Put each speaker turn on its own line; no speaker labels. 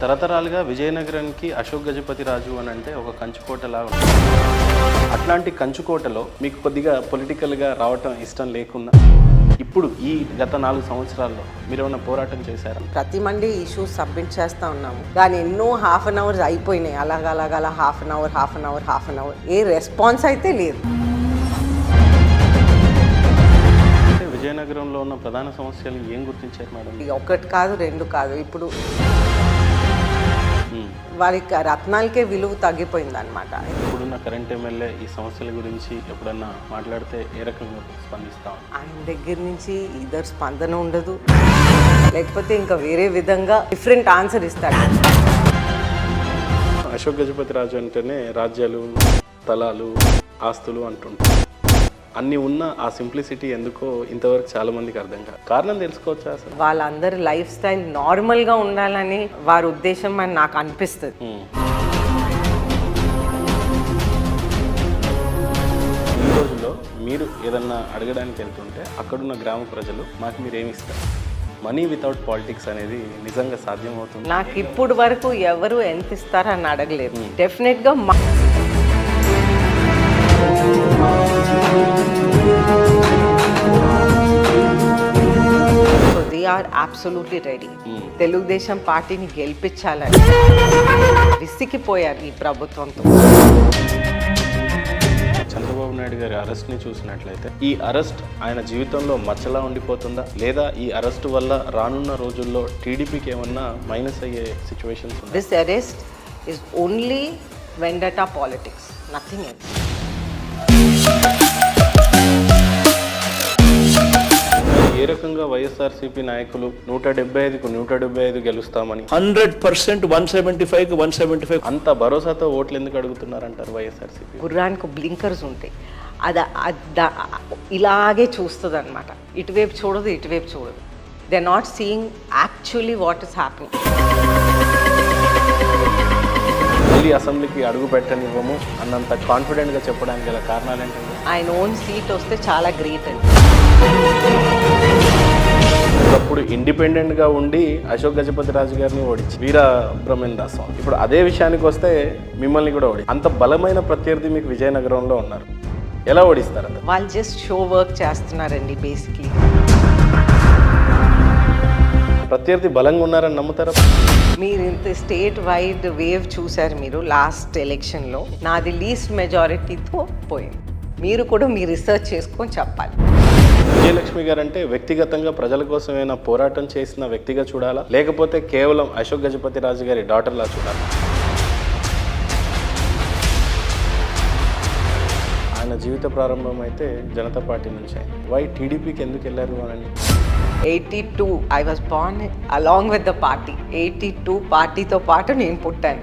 తరతరాలుగా విజయనగరానికి అశోక్ గజపతి రాజు అని అంటే ఒక కంచుకోటలాగా ఉంటుంది. అట్లాంటి కంచుకోటలో మీకు కొద్దిగా పొలిటికల్గా రావటం ఇష్టం లేకుండా ఇప్పుడు ఈ గత 4 సంవత్సరాల్లో మీరు ఏమైనా పోరాటం చేశారా?
ప్రతి మండే ఇష్యూస్ సబ్మిట్ చేస్తూ ఉన్నాము, కానీ ఎన్నో హాఫ్ అన్ అవర్స్ అయిపోయినాయి. అలాగ హాఫ్ అన్ అవర్ ఏ రెస్పాన్స్ అయితే లేదు.
విజయనగరంలో ఉన్న ప్రధాన సమస్యలు ఏం గుర్తించారు మేడం?
ఇక ఒకటి కాదు, రెండు కాదు. ఇప్పుడు వారికి రత్నాలకే విలువ తగ్గిపోయింది అనమాట.
ఇప్పుడున్న కరెంట్ ఎమ్మెల్యే ఈ సమస్యల గురించి ఎప్పుడన్నా మాట్లాడితే ఏ రకంగా స్పందిస్తాం?
ఆయన దగ్గర నుంచి ఇద్దరు స్పందన ఉండదు, లేకపోతే ఇంకా వేరే విధంగా డిఫరెంట్ ఆన్సర్ ఇస్తాడు.
అశోక్ గజపతి రాజు అంటేనే రాజ్యాలు, స్థలాలు, ఆస్తులు అంటుంటారు. అన్ని ఉన్న ఆ సింప్లిసిటీ ఎందుకో ఇంతవరకు చాలా మందికి అర్థం కాదు. కారణం తెలుసుకోవచ్చా అసలు?
వాళ్ళందరి లైఫ్ స్టైల్ నార్మల్గా ఉండాలని వారి ఉద్దేశం అని నాకు అనిపిస్తుంది.
ఈ రోజుల్లో మీరు ఏదన్నా అడగడానికి వెళ్తుంటే అక్కడున్న గ్రామ ప్రజలు మాకు మీరు ఏమి ఇస్తారు? మనీ వితౌట్ పాలిటిక్స్ అనేది నిజంగా సాధ్యమవుతుంది?
నాకు ఇప్పుడు వరకు ఎవరు ఎంత ఇస్తారో అని అడగలేదు. డెఫినెట్గా they are absolutely ready. Telugu Desam పార్టీని గెలిపించాలని విసిగిపోయారు ఈ ప్రభుత్వంతో.
చంద్రబాబు నాయుడు గారి అరెస్ట్ని చూసినట్లయితే ఈ అరెస్ట్ ఆయన జీవితంలో మచ్చలా ఉండిపోతుందా, లేదా ఈ అరెస్ట్ వల్ల రానున్న రోజుల్లో టీడీపీకి ఏమన్నా మైనస్ అయ్యే situations?
This arrest is only vendetta politics, nothing else.
ఏ రకంగా వైఎస్ఆర్సీపీ నాయకులు 175కు 175 గెలుస్తామని
100% 175కు 175
అంత భరోసాతో ఓట్లు ఎందుకు అడుగుతున్నారంటారు వైఎస్ఆర్సీపీ?
గుర్రానికి బ్లింకర్స్ ఉంటాయి, అది ఇలాగే చూస్తుంది అనమాట. ఇటువైపు చూడదు, ఇటువైపు చూడదు. They are not seeing actually what is happening.
మళ్ళీ అసెంబ్లీకి అడుగు పెట్టనివ్వము అన్నంత కాన్ఫిడెంట్గా చెప్పడానికి గల కారణాలు ఏంటంటే
ఆయన ఓన్ సీట్ వస్తే చాలా గ్రేట్ అండి.
ఒకప్పుడు ఇండిపెండెంట్గా ఉండి అశోక్ గజపతి రాజు గారిని ఓడించి వీర బ్రహ్మేంద్ర స్వామి, ఇప్పుడు అదే విషయానికి వస్తే మిమ్మల్ని కూడా ఓడి అంత బలమైన ప్రత్యర్థి మీకు విజయనగరంలో ఉన్నారు, ఎలా ఓడిస్తారు?
వాళ్ళు జస్ట్ షో వర్క్ చేస్తున్నారండి బేసిక్లీ.
ప్రత్యర్థి బలంగా ఉన్నారని నమ్ముతారా?
మీరు ఇంత స్టేట్ వైడ్ వేవ్ చూశారు మీరు లాస్ట్ ఎలక్షన్లో. నాది లీస్ట్ మెజారిటీతో పోయింది. మీరు కూడా మీ రీసెర్చ్ చేసుకొని చెప్పాలి.
విజయలక్ష్మి గారు అంటే వ్యక్తిగతంగా ప్రజల కోసం ఏమైనా పోరాటం చేసిన వ్యక్తిగా చూడాలా, లేకపోతే కేవలం అశోక్ గజపతి రాజు గారి డాటర్లా చూడాలా? ఆయన జీవిత ప్రారంభం అయితే జనతా పార్టీ నుంచి. వై టీడీపీకి ఎందుకు వెళ్ళారు అని?
82 I was born along with the party. 82 పార్టీతో పాటు నేను పుట్టాను.